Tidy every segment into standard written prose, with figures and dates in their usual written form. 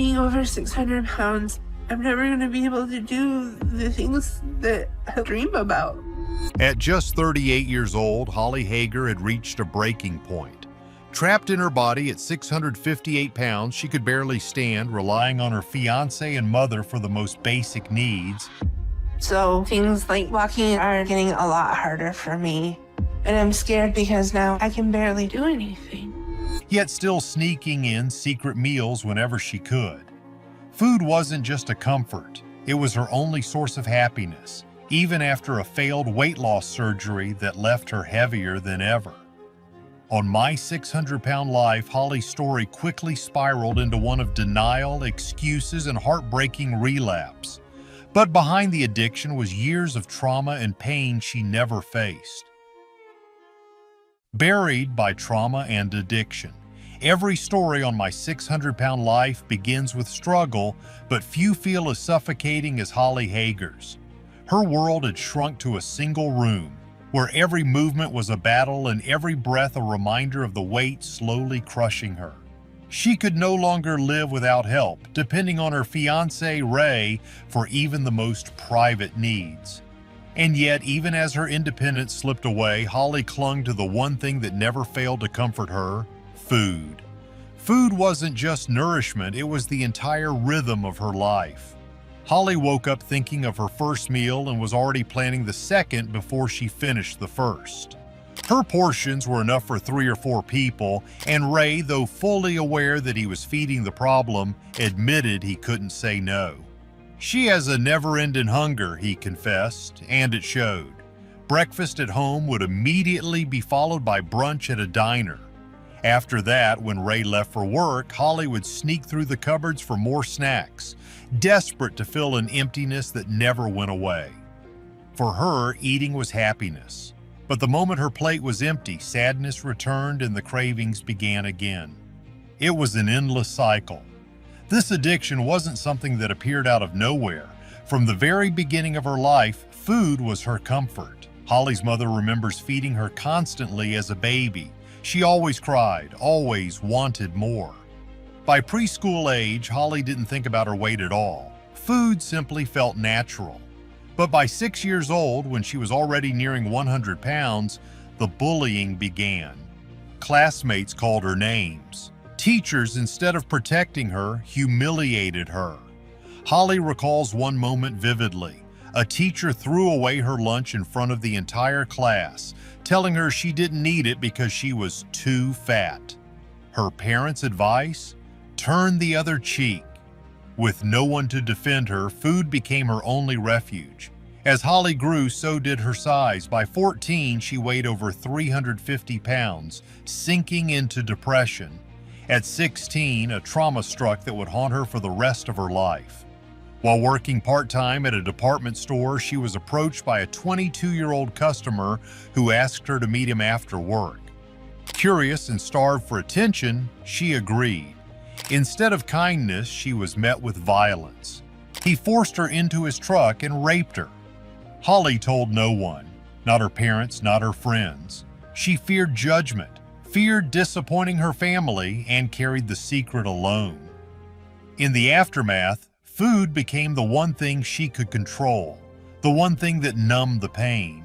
being over 600 pounds, I'm never going to be able to do the things that I dream about. At just 38 years old, Holly Hager had reached a breaking point. Trapped in her body at 658 pounds, she could barely stand, relying on her fiancé and mother for the most basic needs. So things like walking are getting a lot harder for me. And I'm scared because now I can barely do anything. Yet still sneaking in secret meals whenever she could. Food wasn't just a comfort, it was her only source of happiness, even after a failed weight loss surgery that left her heavier than ever. On My 600-Pound Life, Holly's story quickly spiraled into one of denial, excuses, and heartbreaking relapse. But behind the addiction was years of trauma and pain she never faced. Buried by trauma and addiction. Every story on My 600-Pound Life begins with struggle, but few feel as suffocating as Holly Hager's. Her world had shrunk to a single room, where every movement was a battle and every breath a reminder of the weight slowly crushing her. She could no longer live without help, depending on her fiancé, Ray, for even the most private needs. And yet, even as her independence slipped away, Holly clung to the one thing that never failed to comfort her: food. Food wasn't just nourishment, it was the entire rhythm of her life. Holly woke up thinking of her first meal and was already planning the second before she finished the first. Her portions were enough for 3 or 4 people, and Ray, though fully aware that he was feeding the problem, admitted he couldn't say no. She has a never-ending hunger, he confessed, and it showed. Breakfast at home would immediately be followed by brunch at a diner. After that, when Ray left for work, Holly would sneak through the cupboards for more snacks, desperate to fill an emptiness that never went away. For her, eating was happiness. But the moment her plate was empty, sadness returned and the cravings began again. It was an endless cycle. This addiction wasn't something that appeared out of nowhere. From the very beginning of her life, food was her comfort. Holly's mother remembers feeding her constantly as a baby. She always cried, always wanted more. By preschool age, Holly didn't think about her weight at all. Food simply felt natural. But by 6 years old, when she was already nearing 100 pounds, the bullying began. Classmates called her names. Teachers, instead of protecting her, humiliated her. Holly recalls one moment vividly. A teacher threw away her lunch in front of the entire class, telling her she didn't need it because she was too fat. Her parents' advice? Turn the other cheek. With no one to defend her, food became her only refuge. As Holly grew, so did her size. By 14, she weighed over 350 pounds, sinking into depression. At 16, a trauma struck that would haunt her for the rest of her life. While working part-time at a department store, she was approached by a 22-year-old customer who asked her to meet him after work. Curious and starved for attention, she agreed. Instead of kindness, she was met with violence. He forced her into his truck and raped her. Holly told no one, not her parents, not her friends. She feared judgment, feared disappointing her family, and carried the secret alone. In the aftermath, food became the one thing she could control, the one thing that numbed the pain.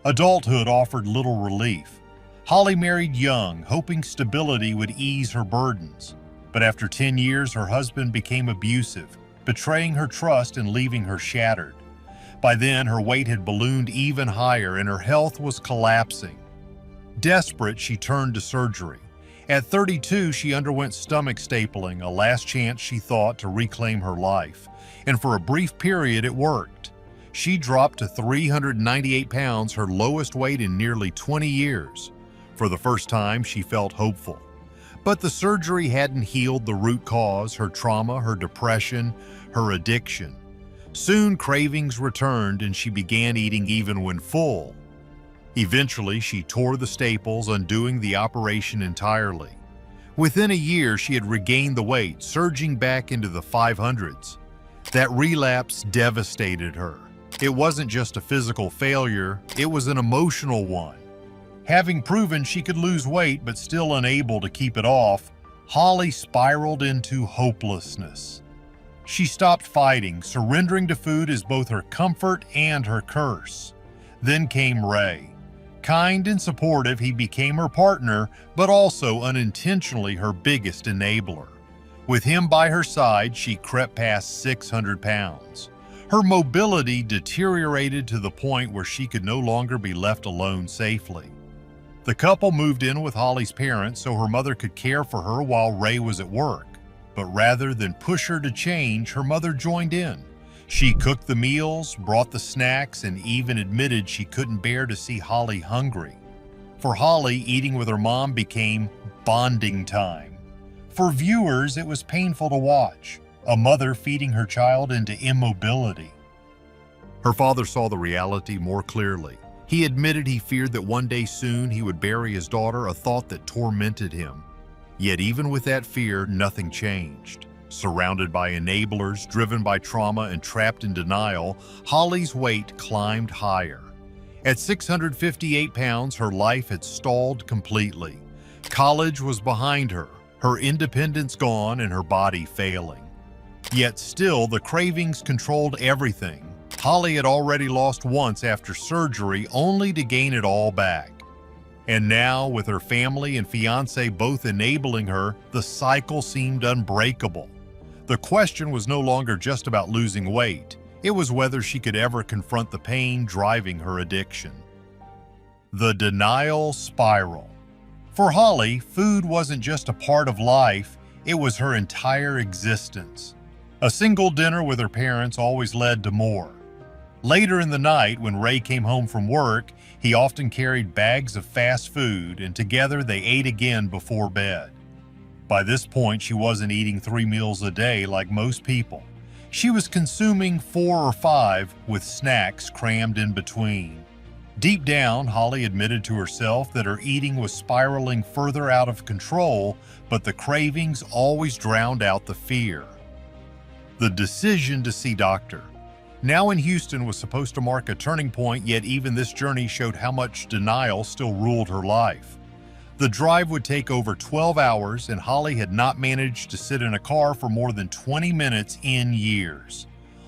Adulthood offered little relief. Holly married young, hoping stability would ease her burdens. But after 10 years, her husband became abusive, betraying her trust and leaving her shattered. By then, her weight had ballooned even higher and her health was collapsing. Desperate, she turned to surgery. At 32, she underwent stomach stapling, a last chance, she thought, to reclaim her life. And for a brief period, it worked. She dropped to 398 pounds, her lowest weight in nearly 20 years. For the first time, she felt hopeful. But the surgery hadn't healed the root cause, her trauma, her depression, her addiction. Soon, cravings returned and she began eating even when full. Eventually, she tore the staples, undoing the operation entirely. Within a year, she had regained the weight, surging back into the 500s. That relapse devastated her. It wasn't just a physical failure, it was an emotional one. Having proven she could lose weight but still unable to keep it off, Holly spiraled into hopelessness. She stopped fighting, surrendering to food as both her comfort and her curse. Then came Ray. Kind and supportive, he became her partner, but also unintentionally her biggest enabler. With him by her side, she crept past 600 pounds. Her mobility deteriorated to the point where she could no longer be left alone safely. The couple moved in with Holly's parents so her mother could care for her while Ray was at work. But rather than push her to change, her mother joined in. She cooked the meals, brought the snacks, and even admitted she couldn't bear to see Holly hungry. For Holly, eating with her mom became bonding time. For viewers, it was painful to watch, a mother feeding her child into immobility. Her father saw the reality more clearly. He admitted he feared that one day soon he would bury his daughter, a thought that tormented him. Yet even with that fear, nothing changed. Surrounded by enablers, driven by trauma, and trapped in denial, Holly's weight climbed higher. At 658 pounds, her life had stalled completely. College was behind her, her independence gone, and her body failing. Yet still, the cravings controlled everything. Holly had already lost once after surgery, only to gain it all back. And now, with her family and fiancé both enabling her, the cycle seemed unbreakable. The question was no longer just about losing weight. It was whether she could ever confront the pain driving her addiction. The denial spiral. For Holly, food wasn't just a part of life, it was her entire existence. A single dinner with her parents always led to more. Later in the night, when Ray came home from work, he often carried bags of fast food, and together they ate again before bed. By this point, she wasn't eating 3 meals a day like most people. She was consuming 4 or 5, with snacks crammed in between. Deep down, Holly admitted to herself that her eating was spiraling further out of control, but the cravings always drowned out the fear. The decision to see Dr. Now in Houston was supposed to mark a turning point, yet even this journey showed how much denial still ruled her life. The drive would take over 12 hours, and Holly had not managed to sit in a car for more than 20 minutes in years.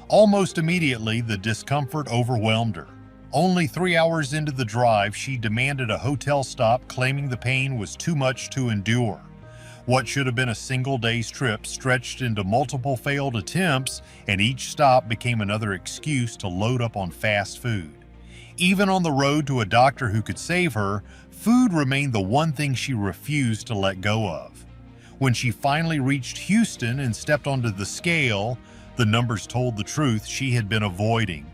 Almost immediately, the discomfort overwhelmed her. Only 3 hours into the drive, she demanded a hotel stop, claiming the pain was too much to endure. What should have been a single day's trip stretched into multiple failed attempts, and each stop became another excuse to load up on fast food. Even on the road to a doctor who could save her, food remained the one thing she refused to let go of. When she finally reached Houston and stepped onto the scale, the numbers told the truth she had been avoiding.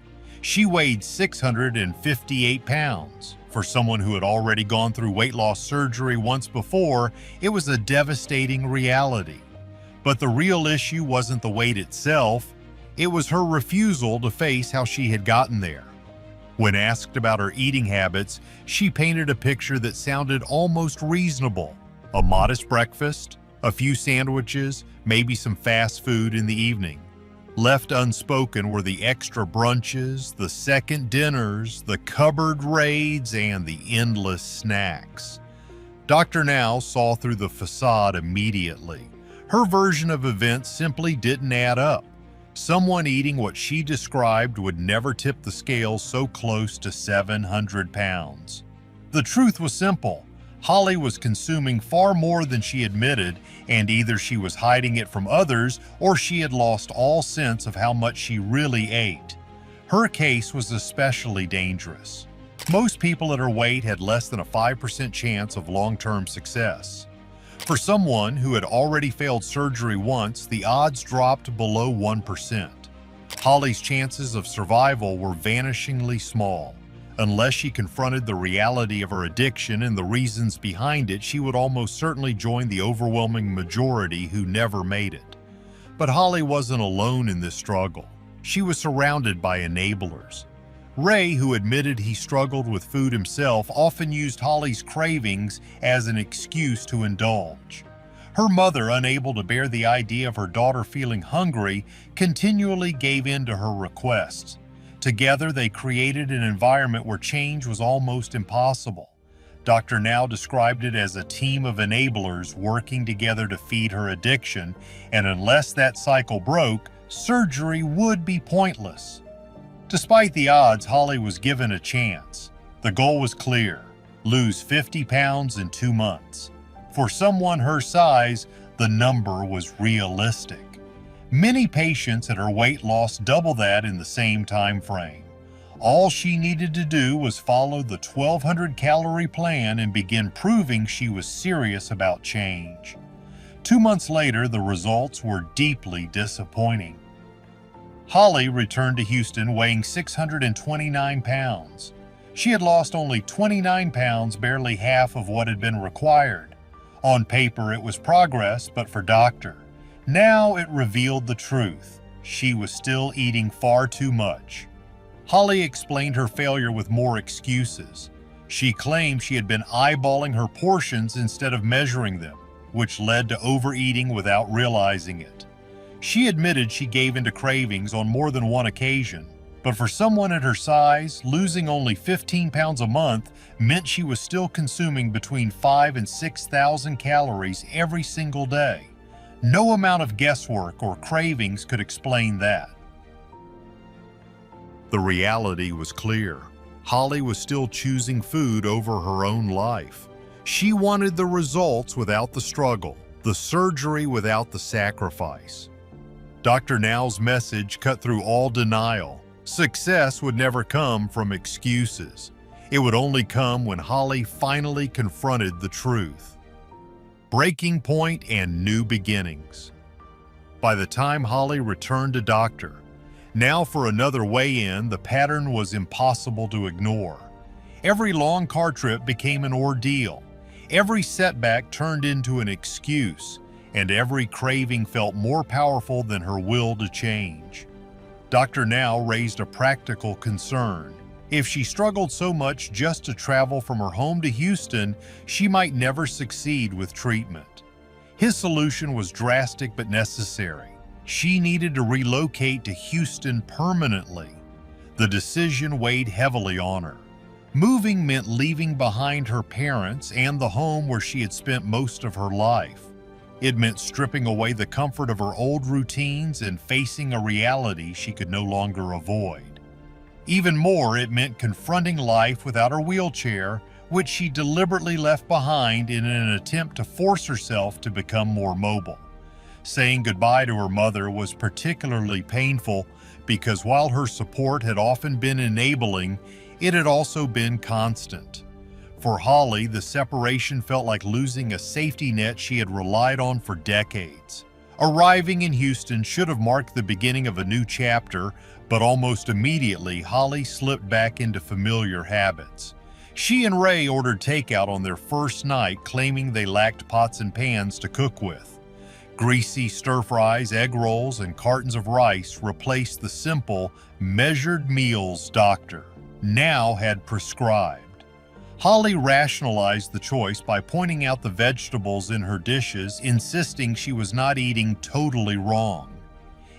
She weighed 658 pounds. For someone who had already gone through weight loss surgery once before, it was a devastating reality. But the real issue wasn't the weight itself, it was her refusal to face how she had gotten there. When asked about her eating habits, she painted a picture that sounded almost reasonable. A modest breakfast, a few sandwiches, maybe some fast food in the evening. Left unspoken were the extra brunches, the second dinners, the cupboard raids, and the endless snacks. Dr. Now saw through the facade immediately. Her version of events simply didn't add up. Someone eating what she described would never tip the scales so close to 700 pounds. The truth was simple. Holly was consuming far more than she admitted, and either she was hiding it from others or she had lost all sense of how much she really ate. Her case was especially dangerous. Most people at her weight had less than a 5% chance of long-term success. For someone who had already failed surgery once, the odds dropped below 1%. Holly's chances of survival were vanishingly small. Unless she confronted the reality of her addiction and the reasons behind it, she would almost certainly join the overwhelming majority who never made it. But Holly wasn't alone in this struggle. She was surrounded by enablers. Ray, who admitted he struggled with food himself, often used Holly's cravings as an excuse to indulge. Her mother, unable to bear the idea of her daughter feeling hungry, continually gave in to her requests. Together, they created an environment where change was almost impossible. Dr. Now described it as a team of enablers working together to feed her addiction, and unless that cycle broke, surgery would be pointless. Despite the odds, Holly was given a chance. The goal was clear: lose 50 pounds in 2 months. For someone her size, the number was realistic. Many patients at her weight lost double that in the same time frame. All she needed to do was follow the 1,200-calorie plan and begin proving she was serious about change. 2 months later, the results were deeply disappointing. Holly returned to Houston weighing 629 pounds. She had lost only 29 pounds, barely half of what had been required. On paper, it was progress, but for Dr. Now it revealed the truth. She was still eating far too much. Holly explained her failure with more excuses. She claimed she had been eyeballing her portions instead of measuring them, which led to overeating without realizing it. She admitted she gave into cravings on more than one occasion, but for someone at her size, losing only 15 pounds a month meant she was still consuming between 5,000 and 6,000 calories every single day. No amount of guesswork or cravings could explain that. The reality was clear. Holly was still choosing food over her own life. She wanted the results without the struggle, the surgery without the sacrifice. Dr. Now's message cut through all denial. Success would never come from excuses. It would only come when Holly finally confronted the truth. Breaking point and new beginnings. By the time Holly returned to Dr. Now for another weigh-in, the pattern was impossible to ignore. Every long car trip became an ordeal. Every setback turned into an excuse, and every craving felt more powerful than her will to change. Dr. Now raised a practical concern. If she struggled so much just to travel from her home to Houston, she might never succeed with treatment. His solution was drastic but necessary. She needed to relocate to Houston permanently. The decision weighed heavily on her. Moving meant leaving behind her parents and the home where she had spent most of her life. It meant stripping away the comfort of her old routines and facing a reality she could no longer avoid. Even more, it meant confronting life without her wheelchair, which she deliberately left behind in an attempt to force herself to become more mobile. Saying goodbye to her mother was particularly painful because while her support had often been enabling, it had also been constant. For Holly, the separation felt like losing a safety net she had relied on for decades. Arriving in Houston should have marked the beginning of a new chapter, but almost immediately, Holly slipped back into familiar habits. She and Ray ordered takeout on their first night, claiming they lacked pots and pans to cook with. Greasy stir-fries, egg rolls, and cartons of rice replaced the simple, measured meals Dr. Now had prescribed. Holly rationalized the choice by pointing out the vegetables in her dishes, insisting she was not eating totally wrong.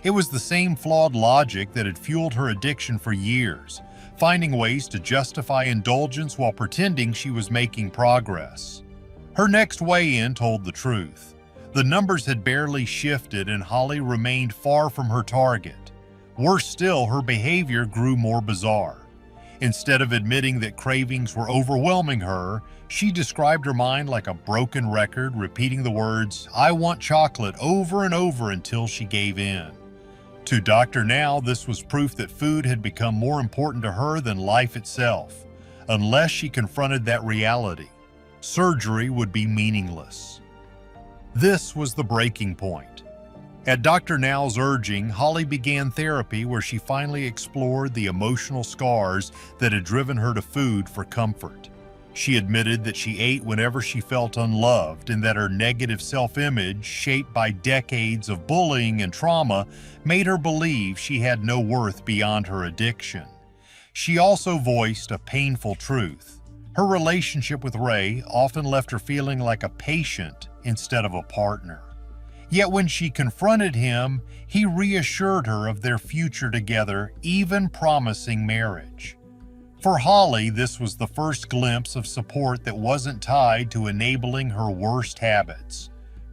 It was the same flawed logic that had fueled her addiction for years, finding ways to justify indulgence while pretending she was making progress. Her next weigh-in told the truth. The numbers had barely shifted and Holly remained far from her target. Worse still, her behavior grew more bizarre. Instead of admitting that cravings were overwhelming her, she described her mind like a broken record, repeating the words, "I want chocolate," over and over until she gave in. To Dr. Now, this was proof that food had become more important to her than life itself. Unless she confronted that reality, surgery would be meaningless. This was the breaking point. At Dr. Now's urging, Holly began therapy where she finally explored the emotional scars that had driven her to food for comfort. She admitted that she ate whenever she felt unloved and that her negative self-image, shaped by decades of bullying and trauma, made her believe she had no worth beyond her addiction. She also voiced a painful truth. Her relationship with Ray often left her feeling like a patient instead of a partner. Yet when she confronted him, he reassured her of their future together, even promising marriage. For Holly, this was the first glimpse of support that wasn't tied to enabling her worst habits.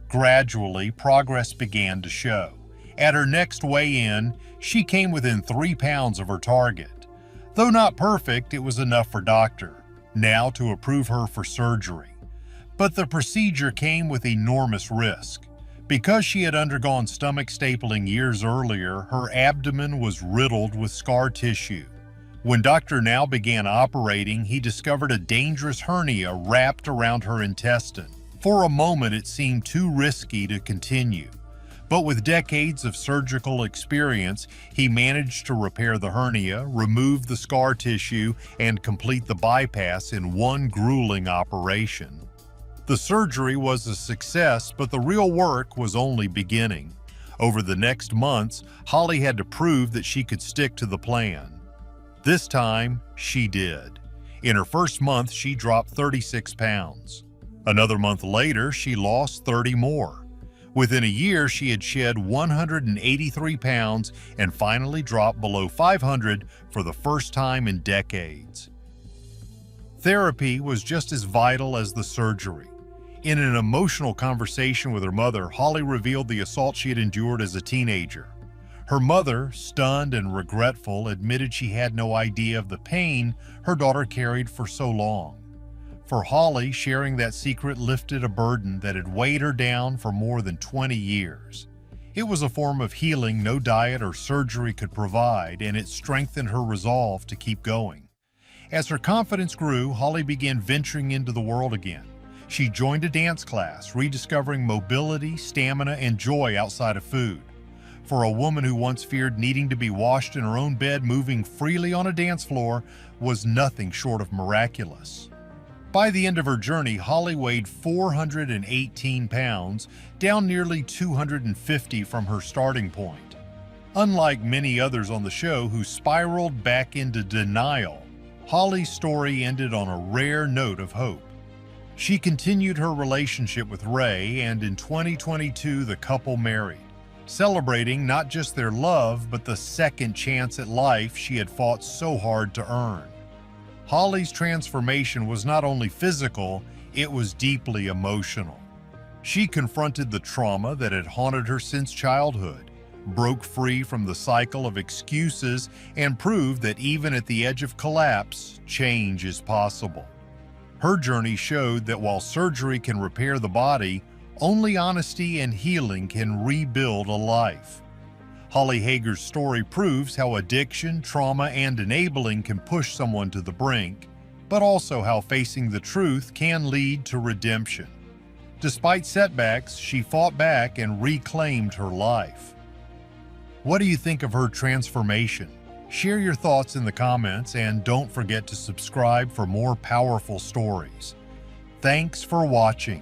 Gradually, progress began to show. At her next weigh-in, she came within 3 pounds of her target. Though not perfect, it was enough for doctor, now to approve her for surgery. But the procedure came with enormous risk. Because she had undergone stomach stapling years earlier, her abdomen was riddled with scar tissue. When Dr. Now began operating, he discovered a dangerous hernia wrapped around her intestine. For a moment, it seemed too risky to continue. But with decades of surgical experience, he managed to repair the hernia, remove the scar tissue, and complete the bypass in one grueling operation. The surgery was a success, but the real work was only beginning. Over the next months, Holly had to prove that she could stick to the plan. This time, she did. In her first month, she dropped 36 pounds. Another month later, she lost 30 more. Within a year, she had shed 183 pounds and finally dropped below 500 for the first time in decades. Therapy was just as vital as the surgery. In an emotional conversation with her mother, Holly revealed the assault she had endured as a teenager. Her mother, stunned and regretful, admitted she had no idea of the pain her daughter carried for so long. For Holly, sharing that secret lifted a burden that had weighed her down for more than 20 years. It was a form of healing no diet or surgery could provide, and it strengthened her resolve to keep going. As her confidence grew, Holly began venturing into the world again. She joined a dance class, rediscovering mobility, stamina, and joy outside of food. For a woman who once feared needing to be washed in her own bed, moving freely on a dance floor was nothing short of miraculous. By the end of her journey, Holly weighed 418 pounds, down nearly 250 from her starting point. Unlike many others on the show who spiraled back into denial, Holly's story ended on a rare note of hope. She continued her relationship with Ray, and in 2022 the couple married, celebrating not just their love but the second chance at life she had fought so hard to earn. Holly's transformation was not only physical, it was deeply emotional. She confronted the trauma that had haunted her since childhood, broke free from the cycle of excuses, and proved that even at the edge of collapse, change is possible. Her journey showed that while surgery can repair the body, only honesty and healing can rebuild a life. Holly Hager's story proves how addiction, trauma, and enabling can push someone to the brink, but also how facing the truth can lead to redemption. Despite setbacks, she fought back and reclaimed her life. What do you think of her transformation? Share your thoughts in the comments, and don't forget to subscribe for more powerful stories. Thanks for watching.